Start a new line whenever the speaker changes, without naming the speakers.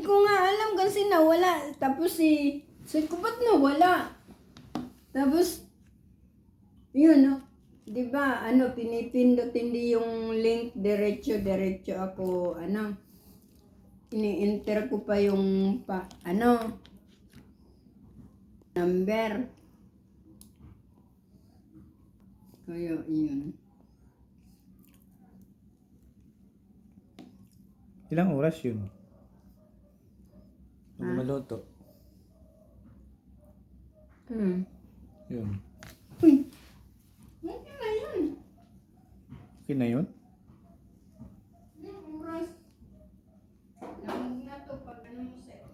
ko nga alam kasi nawala. Tapos si ko ba't nawala? Tapos, yun, no? Di ba, pinipindot hindi yung link, diretso ako, ini-enter ko pa yung, number. Kaya, yun.
Ilang oras yun? Pag maluto. Yun.
Uy, okay na yun.
Okay na yun?
Yung oras. Lamog na to pag mo set.